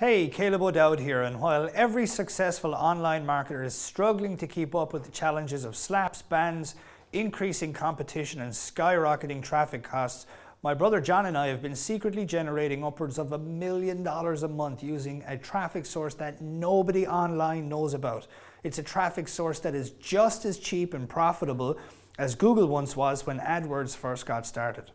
Hey, Caleb O'Dowd here, and while every successful online marketer is struggling to keep up with the challenges of slaps, bans, increasing competition and skyrocketing traffic costs, my brother John and I have been secretly generating upwards of $1 million a month using a traffic source that nobody online knows about. It's a traffic source that is just as cheap and profitable as Google once was when AdWords first got started.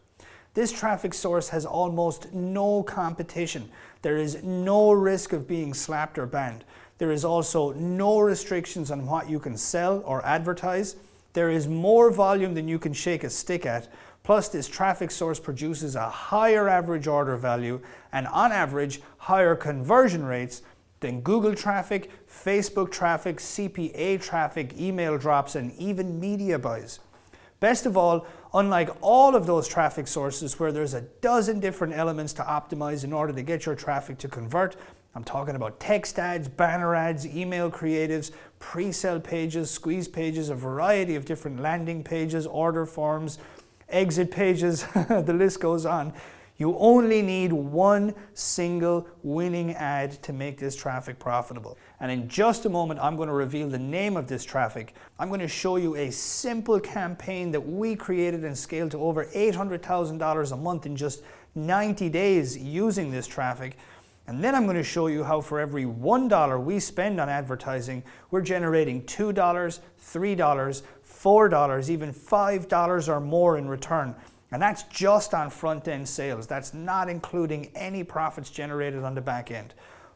This traffic source has almost no competition. There is no risk of being slapped or banned. There is also no restrictions on what you can sell or advertise. There is more volume than you can shake a stick at. Plus, this traffic source produces a higher average order value and on average higher conversion rates than Google traffic, Facebook traffic, CPA traffic, email drops, and even media buys. Best of all, unlike all of those traffic sources where there's a dozen different elements to optimize in order to get your traffic to convert, I'm talking about text ads, banner ads, email creatives, pre-sale pages, squeeze pages, a variety of different landing pages, order forms, exit pages, the list goes on. You only need one single winning ad to make this traffic profitable. And in just a moment, I'm going to reveal the name of this traffic. I'm going to show you a simple campaign that we created and scaled to over $800,000 a month in just 90 days using this traffic. And then I'm going to show you how for every $1 we spend on advertising, we're generating $2, $3, $4, even $5 or more in return. And that's just on front-end sales. That's not including any profits generated on the back end.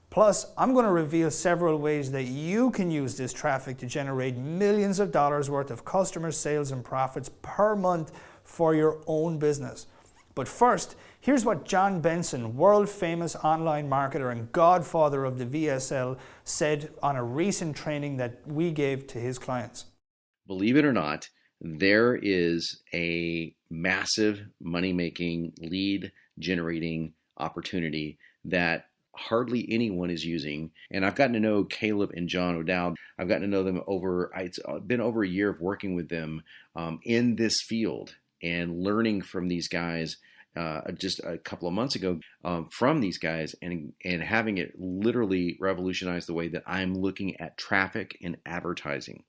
Plus, I'm going to reveal several ways that you can use this traffic to generate millions of dollars worth of customer sales and profits per month for your own business. But first, here's what John Benson, world-famous online marketer and godfather of the VSL, said on a recent training that we gave to his clients. Believe it or not, there is a massive money-making, lead-generating opportunity that hardly anyone is using. And I've gotten to know Caleb and John O'Dowd. I've gotten to know them it's been over a year of working with them in this field and learning from these guys just a couple of months ago from these guys and having it literally revolutionize the way that I'm looking at traffic and advertising.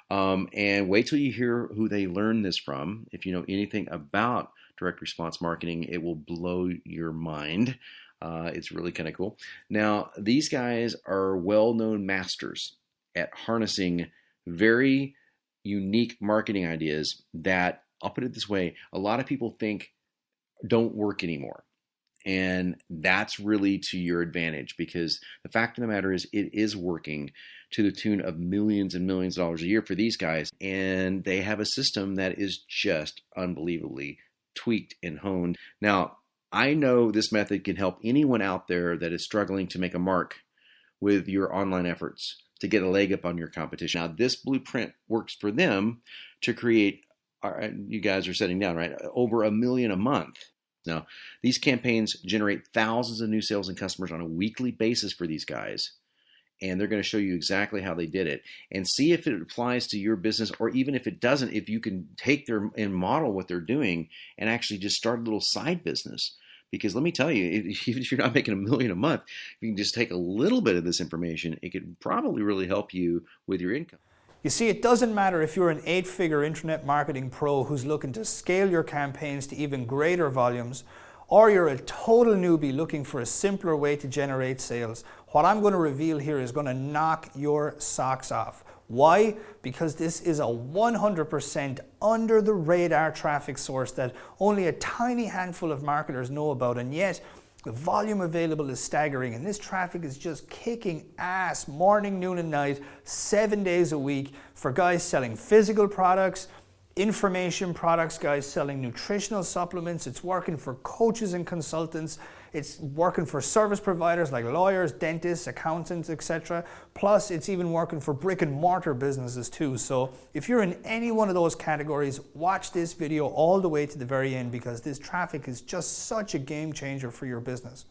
And wait till you hear who they learn this from. If you know anything about direct response marketing, it will blow your mind. It's really kind of cool. Now, these guys are well-known masters at harnessing very unique marketing ideas that, I'll put it this way, a lot of people think don't work anymore. And that's really to your advantage because the fact of the matter is it is working to the tune of millions and millions of dollars a year for these guys. And they have a system that is just unbelievably tweaked and honed. Now, I know this method can help anyone out there that is struggling to make a mark with your online efforts to get a leg up on your competition. Now, this blueprint works for them to create, you guys are setting down, right? Over $1 million a month. Now, these campaigns generate thousands of new sales and customers on a weekly basis for these guys. And they're going to show you exactly how they did it and see if it applies to your business, or even if it doesn't, if you can take their and model what they're doing and actually just start a little side business. Because let me tell you, even if you're not making $1 million a month, if you can just take a little bit of this information, it could probably really help you with your income. You see, it doesn't matter if you're an 8-figure internet marketing pro who's looking to scale your campaigns to even greater volumes, or you're a total newbie looking for a simpler way to generate sales. What I'm going to reveal here is going to knock your socks off. Why? Because this is a 100% under the radar traffic source that only a tiny handful of marketers know about, and yet the volume available is staggering, and this traffic is just kicking ass morning, noon, and night, 7 days a week for guys selling physical products, information products, guys selling nutritional supplements. It's working for coaches and consultants. It's working for service providers like lawyers, dentists, accountants, etc. Plus, it's even working for brick and mortar businesses too. So if you're in any one of those categories, watch this video all the way to the very end because this traffic is just such a game changer for your business.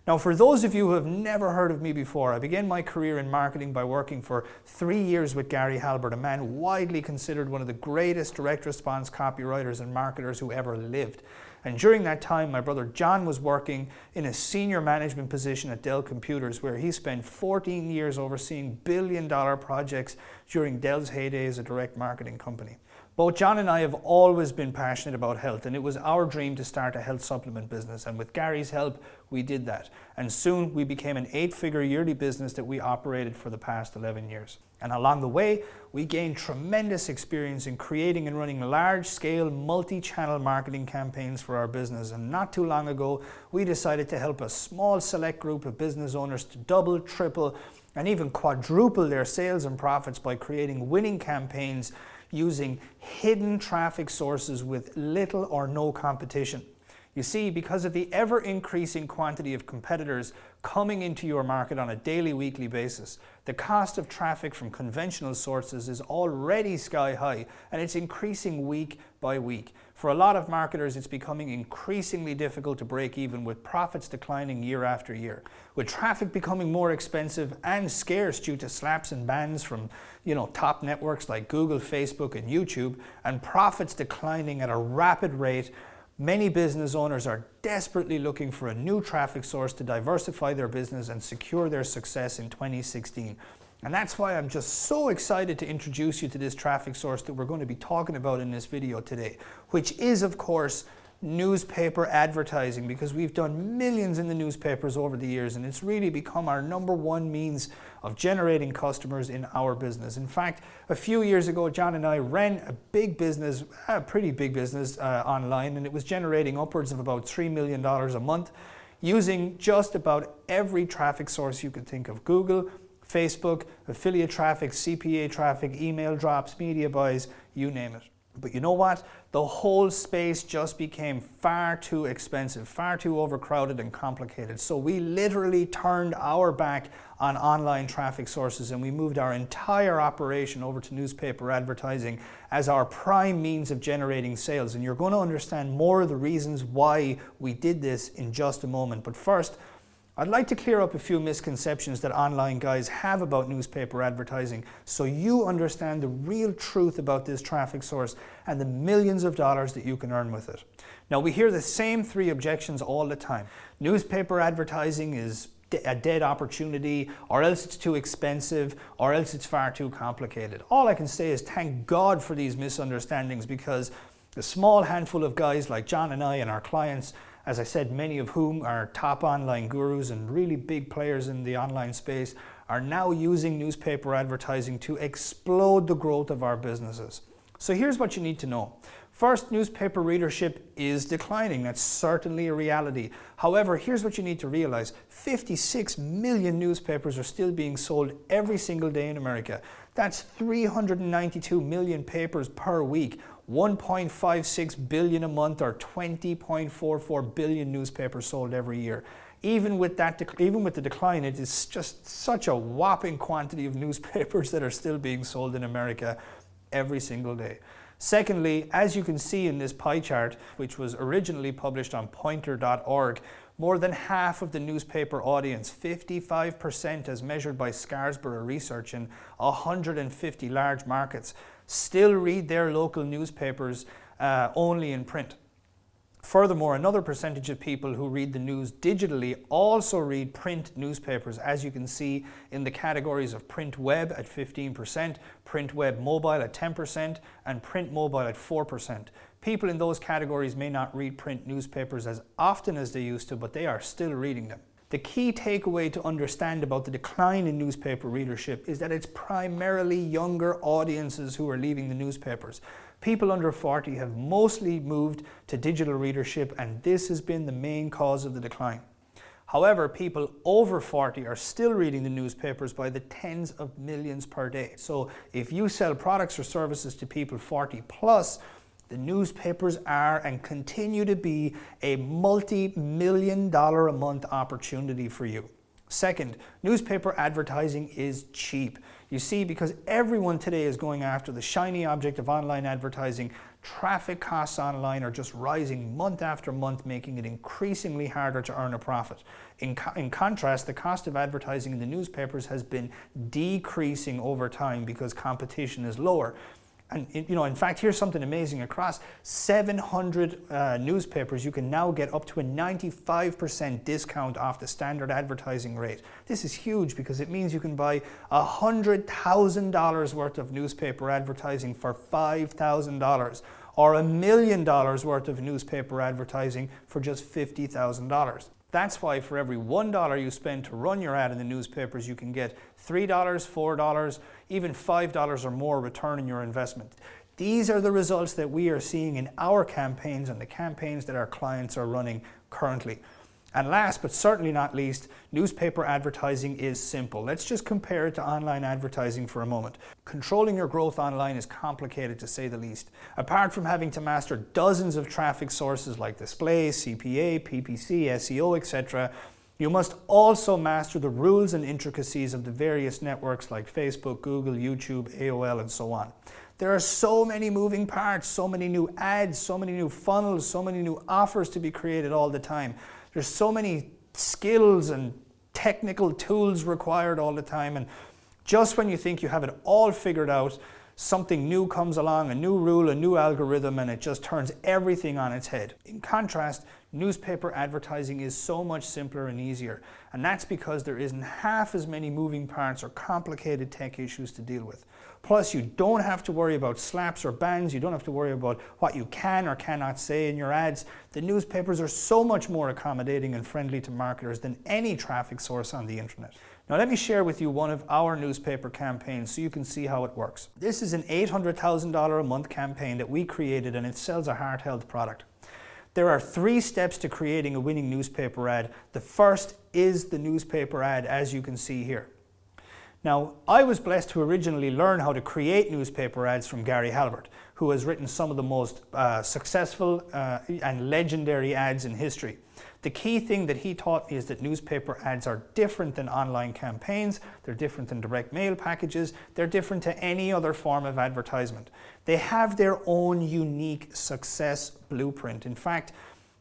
Now, for those of you who have never heard of me before, I began my career in marketing by working for 3 years with Gary Halbert, a man widely considered one of the greatest direct response copywriters and marketers who ever lived. And during that time, my brother John was working in a senior management position at Dell Computers, where he spent 14 years overseeing billion-dollar projects during Dell's heyday as a direct marketing company. Both John and I have always been passionate about health, and it was our dream to start a health supplement business. And with Gary's help, we did that. And soon we became an 8-figure yearly business that we operated for the past 11 years. And along the way, we gained tremendous experience in creating and running large-scale, multi-channel marketing campaigns for our business. And not too long ago, we decided to help a small select group of business owners to double, triple, and even quadruple their sales and profits by creating winning campaigns using hidden traffic sources with little or no competition. You see, because of the ever-increasing quantity of competitors coming into your market on a daily, weekly basis, the cost of traffic from conventional sources is already sky high, and it's increasing week by week. For a lot of marketers, it's becoming increasingly difficult to break even, with profits declining year after year. With traffic becoming more expensive and scarce due to slaps and bans from top networks like Google, Facebook, and YouTube, and profits declining at a rapid rate, many business owners are desperately looking for a new traffic source to diversify their business and secure their success in 2016. And that's why I'm just so excited to introduce you to this traffic source that we're going to be talking about in this video today, which is, of course, newspaper advertising, because we've done millions in the newspapers over the years, and it's really become our #1 means of generating customers in our business. In fact, a few years ago, John and I ran a big business, a pretty big business online, and it was generating upwards of about $3 million a month using just about every traffic source you could think of: Google, Facebook, affiliate traffic, CPA traffic, email drops, media buys, you name it. But you know what? The whole space just became far too expensive, far too overcrowded and complicated. So we literally turned our back on online traffic sources, and we moved our entire operation over to newspaper advertising as our prime means of generating sales. And you're going to understand more of the reasons why we did this in just a moment. But first, I'd like to clear up a few misconceptions that online guys have about newspaper advertising, so you understand the real truth about this traffic source and the millions of dollars that you can earn with it. Now, we hear the same 3 objections all the time. Newspaper advertising is a dead opportunity, or else it's too expensive, or else it's far too complicated. All I can say is thank God for these misunderstandings, because a small handful of guys like John and I and our clients, as I said, many of whom are top online gurus and really big players in the online space, are now using newspaper advertising to explode the growth of our businesses. So here's what you need to know. First, newspaper readership is declining. That's certainly a reality. However, here's what you need to realize. 56 million newspapers are still being sold every single day in America. That's 392 million papers per week. 1.56 billion a month, or 20.44 billion newspapers sold every year. Even with the decline, it is just such a whopping quantity of newspapers that are still being sold in America every single day. Secondly, as you can see in this pie chart, which was originally published on pointer.org, more than half of the newspaper audience, 55% as measured by Scarsborough Research in 150 large markets, still read their local newspapers only in print. Furthermore, another percentage of people who read the news digitally also read print newspapers, as you can see in the categories of print web at 15%, print web mobile at 10%, and print mobile at 4%. People in those categories may not read print newspapers as often as they used to, but they are still reading them. The key takeaway to understand about the decline in newspaper readership is that it's primarily younger audiences who are leaving the newspapers. People under 40 have mostly moved to digital readership, and this has been the main cause of the decline. However, people over 40 are still reading the newspapers by the tens of millions per day. So if you sell products or services to people 40 plus, the newspapers are and continue to be a multi-million-dollar a month opportunity for you. Second, newspaper advertising is cheap. You see, because everyone today is going after the shiny object of online advertising, traffic costs online are just rising month after month, making it increasingly harder to earn a profit. In contrast, the cost of advertising in the newspapers has been decreasing over time because competition is lower. And in fact, here's something amazing. Across 700 newspapers, you can now get up to a 95% discount off the standard advertising rate. This is huge because it means you can buy $100,000 worth of newspaper advertising for $5,000, or $1 million worth of newspaper advertising for just $50,000. That's why for every $1 you spend to run your ad in the newspapers, you can get $3, $4, even $5 or more return on your investment. These are the results that we are seeing in our campaigns and the campaigns that our clients are running currently. And last but certainly not least, newspaper advertising is simple. Let's just compare it to online advertising for a moment. Controlling your growth online is complicated, to say the least. Apart from having to master dozens of traffic sources like display, CPA, PPC, SEO, etc., you must also master the rules and intricacies of the various networks like Facebook, Google, YouTube, AOL, and so on. There are so many moving parts, so many new ads, so many new funnels, so many new offers to be created all the time. There's so many skills and technical tools required all the time, and just when you think you have it all figured out, something new comes along, a new rule, a new algorithm, and it just turns everything on its head. In contrast, newspaper advertising is so much simpler and easier, and that's because there isn't half as many moving parts or complicated tech issues to deal with. Plus, you don't have to worry about slaps or bans. You don't have to worry about what you can or cannot say in your ads. The newspapers are so much more accommodating and friendly to marketers than any traffic source on the internet. Now, let me share with you one of our newspaper campaigns so you can see how it works. This is an $800,000 a month campaign that we created, and it sells a heart health product. There are 3 steps to creating a winning newspaper ad. The first is the newspaper ad, as you can see here. Now, I was blessed to originally learn how to create newspaper ads from Gary Halbert, who has written some of the most successful and legendary ads in history. The key thing that he taught me is that newspaper ads are different than online campaigns, they're different than direct mail packages, they're different to any other form of advertisement. They have their own unique success blueprint. In fact,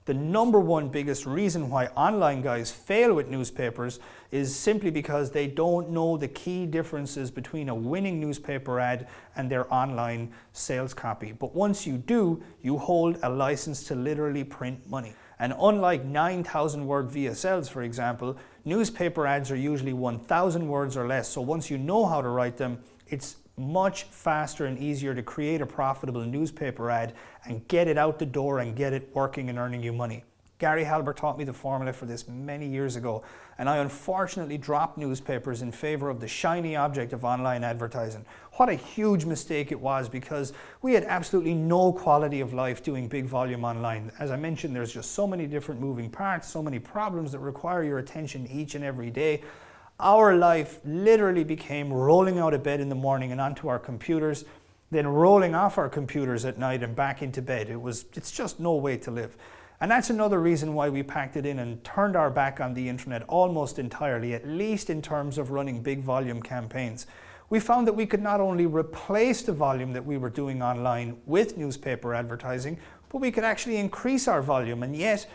the #1 biggest reason why online guys fail with newspapers is simply because they don't know the key differences between a winning newspaper ad and their online sales copy. But once you do, you hold a license to literally print money. And unlike 9,000 word VSLs, for example, newspaper ads are usually 1,000 words or less. So once you know how to write them, it's much faster and easier to create a profitable newspaper ad and get it out the door and get it working and earning you money. Gary Halbert taught me the formula for this many years ago, and I unfortunately dropped newspapers in favor of the shiny object of online advertising. What a huge mistake it was, because we had absolutely no quality of life doing big volume online. As I mentioned, there's just so many different moving parts, so many problems that require your attention each and every day. Our life literally became rolling out of bed in the morning and onto our computers, then rolling off our computers at night and back into bed. It's just no way to live. And that's another reason why we packed it in and turned our back on the internet almost entirely, at least in terms of running big volume campaigns. We found that we could not only replace the volume that we were doing online with newspaper advertising, but we could actually increase our volume and yet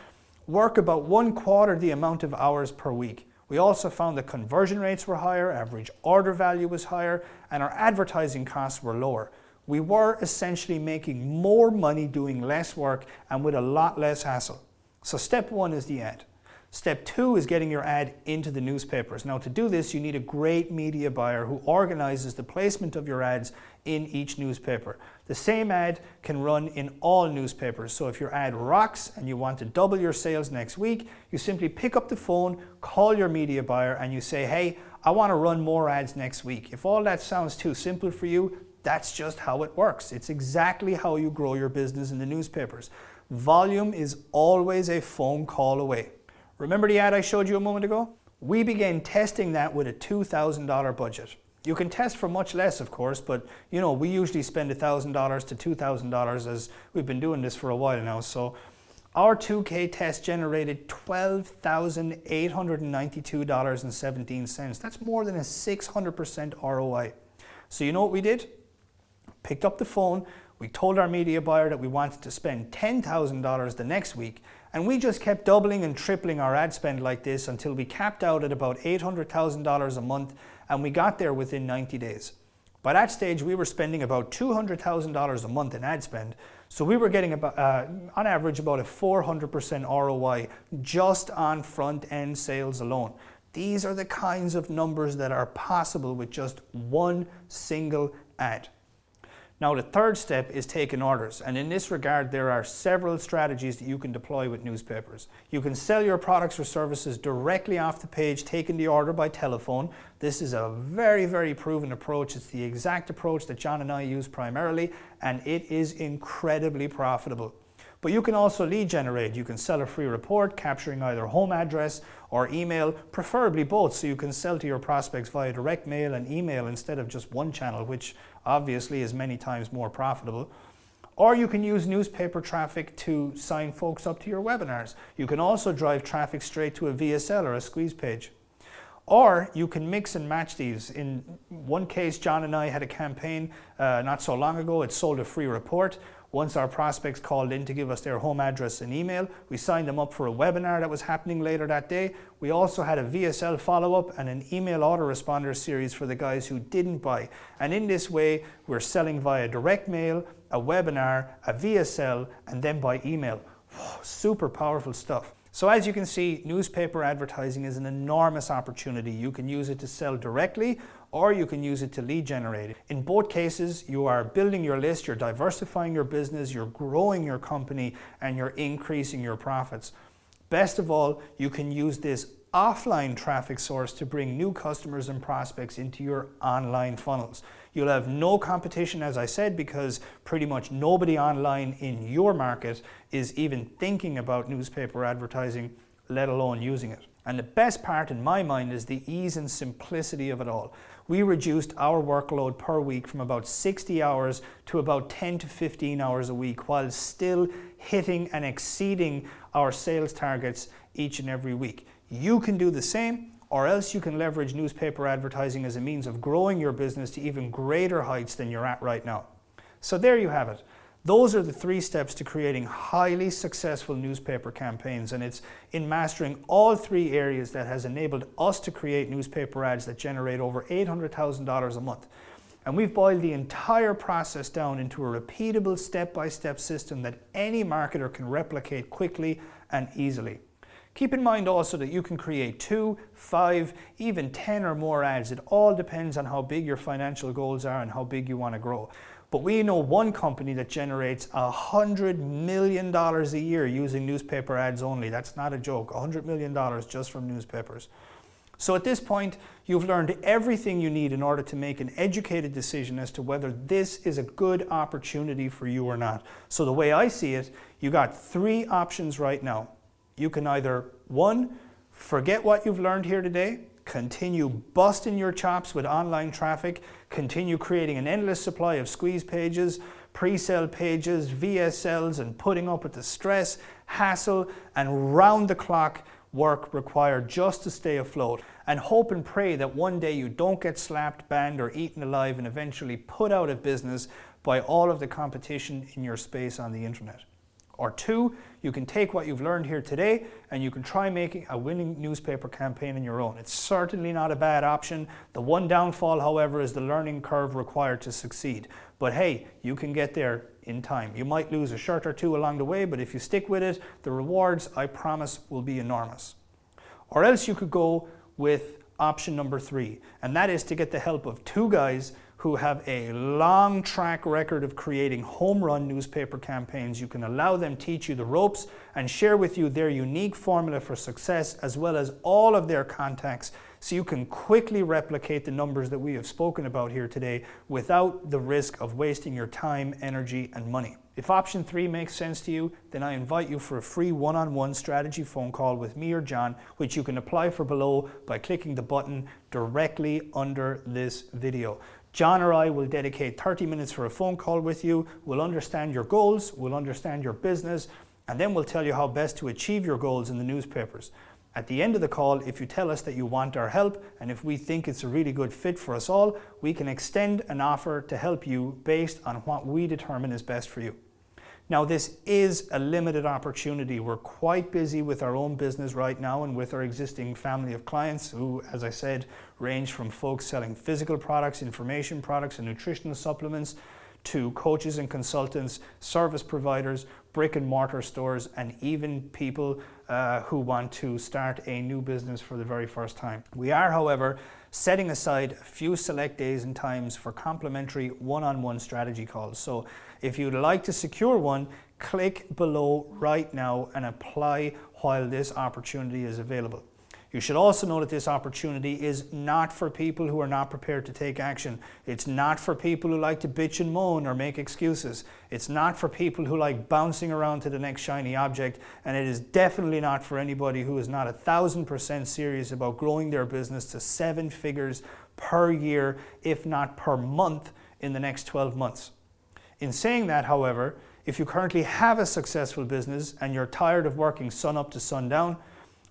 work about 1/4 the amount of hours per week. We also found that conversion rates were higher, average order value was higher, and our advertising costs were lower. We were essentially making more money doing less work and with a lot less hassle. So step 1 is the ad. Step 2 is getting your ad into the newspapers. Now, to do this, you need a great media buyer who organizes the placement of your ads in each newspaper. The same ad can run in all newspapers. So if your ad rocks and you want to double your sales next week, you simply pick up the phone, call your media buyer, and you say, hey, I want to run more ads next week. If all that sounds too simple for you, that's just how it works. It's exactly how you grow your business in the newspapers. Volume is always a phone call away. Remember the ad I showed you a moment ago? We began testing that with a $2,000 budget. You can test for much less, of course, but we usually spend $1,000 to $2,000 as we've been doing this for a while now. So Our 2K test generated $12,892.17. That's more than a 600% ROI. So you know what we did? Picked up the phone, we told our media buyer that we wanted to spend $10,000 the next week, and we just kept doubling and tripling our ad spend like this until we capped out at about $800,000 a month, and we got there within 90 days. By that stage, we were spending about $200,000 a month in ad spend, so we were getting about, on average about a 400% ROI just on front-end sales alone. These are the kinds of numbers that are possible with just one single ad. Now the third step is taking orders, and in this regard there are several strategies that you can deploy with newspapers. You can sell your products or services directly off the page, taking the order by telephone. This is a very, very proven approach. It's the exact approach that John and I use primarily, and it is incredibly profitable. But you can also lead generate. You can sell a free report capturing either home address or email, preferably both, so you can sell to your prospects via direct mail and email instead of just one channel, which obviously is many times more profitable. Or you can use newspaper traffic to sign folks up to your webinars. You can also drive traffic straight to a VSL or a squeeze page. Or you can mix and match these. In one case, John and I had a campaign not so long ago. It sold a free report. Once our prospects called in to give us their home address and email, we signed them up for a webinar that was happening later that day. We also had a VSL follow-up and an email autoresponder series for the guys who didn't buy. And in this way, we're selling via direct mail, a webinar, a VSL, and then by email. Super powerful stuff. So as you can see, newspaper advertising is an enormous opportunity. You can use it to sell directly, or you can use it to lead generate. In both cases, you are building your list, you're diversifying your business, you're growing your company, and you're increasing your profits. Best of all, you can use this offline traffic source to bring new customers and prospects into your online funnels. You'll have no competition, as I said, because pretty much nobody online in your market is even thinking about newspaper advertising, let alone using it. And the best part in my mind is the ease and simplicity of it all. We reduced our workload per week from about 60 hours to about 10 to 15 hours a week, while still hitting and exceeding our sales targets each and every week. You can do the same, or else you can leverage newspaper advertising as a means of growing your business to even greater heights than you're at right now. So there you have it. Those are the 3 steps to creating highly successful newspaper campaigns, and it's in mastering all 3 areas that has enabled us to create newspaper ads that generate over $800,000 a month. And we've boiled the entire process down into a repeatable step-by-step system that any marketer can replicate quickly and easily. Keep in mind also that you can create 2, 5, even 10 or more ads. It all depends on how big your financial goals are and how big you want to grow. But we know one company that generates $100 million a year using newspaper ads only. That's not a joke, $100 million just from newspapers. So at this point, you've learned everything you need in order to make an educated decision as to whether this is a good opportunity for you or not. So the way I see it, you got 3 options right now. You can either, 1, forget what you've learned here today, continue busting your chops with online traffic, continue creating an endless supply of squeeze pages, pre-sale pages, VSLs, and putting up with the stress, hassle, and round-the-clock work required just to stay afloat, and hope and pray that one day you don't get slapped, banned, or eaten alive and eventually put out of business by all of the competition in your space on the internet. Or 2, you can take what you've learned here today and you can try making a winning newspaper campaign on your own. It's certainly not a bad option. The one downfall, however, is the learning curve required to succeed. But hey, you can get there in time. You might lose a shirt or 2 along the way, but if you stick with it, the rewards, I promise, will be enormous. Or else you could go with option number 3, and that is to get the help of 2 guys who have a long track record of creating home run newspaper campaigns. You can allow them teach you the ropes and share with you their unique formula for success, as well as all of their contacts, so you can quickly replicate the numbers that we have spoken about here today without the risk of wasting your time, energy, and money. If option 3 makes sense to you, then I invite you for a free one-on-one strategy phone call with me or John, which you can apply for below by clicking the button directly under this video. John or I will dedicate 30 minutes for a phone call with you. We'll understand your goals, we'll understand your business, and then we'll tell you how best to achieve your goals in the newspapers. At the end of the call, if you tell us that you want our help and if we think it's a really good fit for us all, we can extend an offer to help you based on what we determine is best for you. Now, this is a limited opportunity. We're quite busy with our own business right now and with our existing family of clients who, as I said, range from folks selling physical products, information products and nutritional supplements to coaches and consultants, service providers, brick and mortar stores, and even people who want to start a new business for the very first time. We are, however, setting aside a few select days and times for complimentary one-on-one strategy calls. So if you'd like to secure one, click below right now and apply while this opportunity is available. You should also know that this opportunity is not for people who are not prepared to take action. It's not for people who like to bitch and moan or make excuses. It's not for people who like bouncing around to the next shiny object, and it is definitely not for anybody who is not 1,000% serious about growing their business to 7 figures per year, if not per month, in the next 12 months. In saying that, however, if you currently have a successful business and you're tired of working sun up to sundown,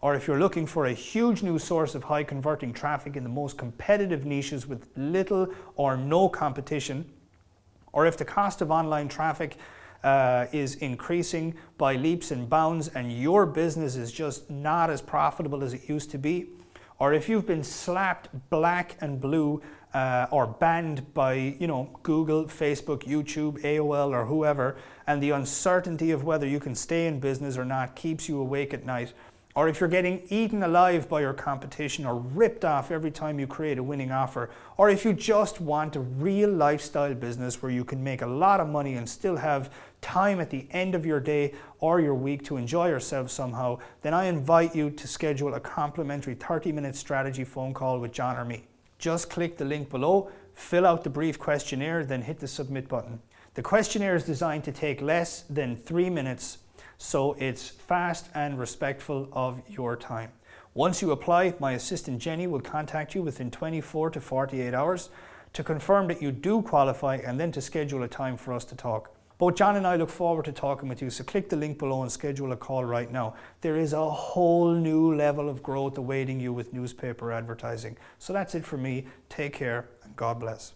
or if you're looking for a huge new source of high converting traffic in the most competitive niches with little or no competition, or if the cost of online traffic is increasing by leaps and bounds and your business is just not as profitable as it used to be, or if you've been slapped black and blue or banned by Google, Facebook, YouTube, AOL or whoever, and the uncertainty of whether you can stay in business or not keeps you awake at night, or if you're getting eaten alive by your competition or ripped off every time you create a winning offer, or if you just want a real lifestyle business where you can make a lot of money and still have time at the end of your day or your week to enjoy yourself somehow, then I invite you to schedule a complimentary 30-minute strategy phone call with John or me. Just click the link below, fill out the brief questionnaire, then hit the submit button. The questionnaire is designed to take less than 3 minutes, so it's fast and respectful of your time. Once you apply, my assistant Jenny will contact you within 24 to 48 hours to confirm that you do qualify and then to schedule a time for us to talk. Both John and I look forward to talking with you, so click the link below and schedule a call right now. There is a whole new level of growth awaiting you with newspaper advertising. So that's it for me. Take care and God bless.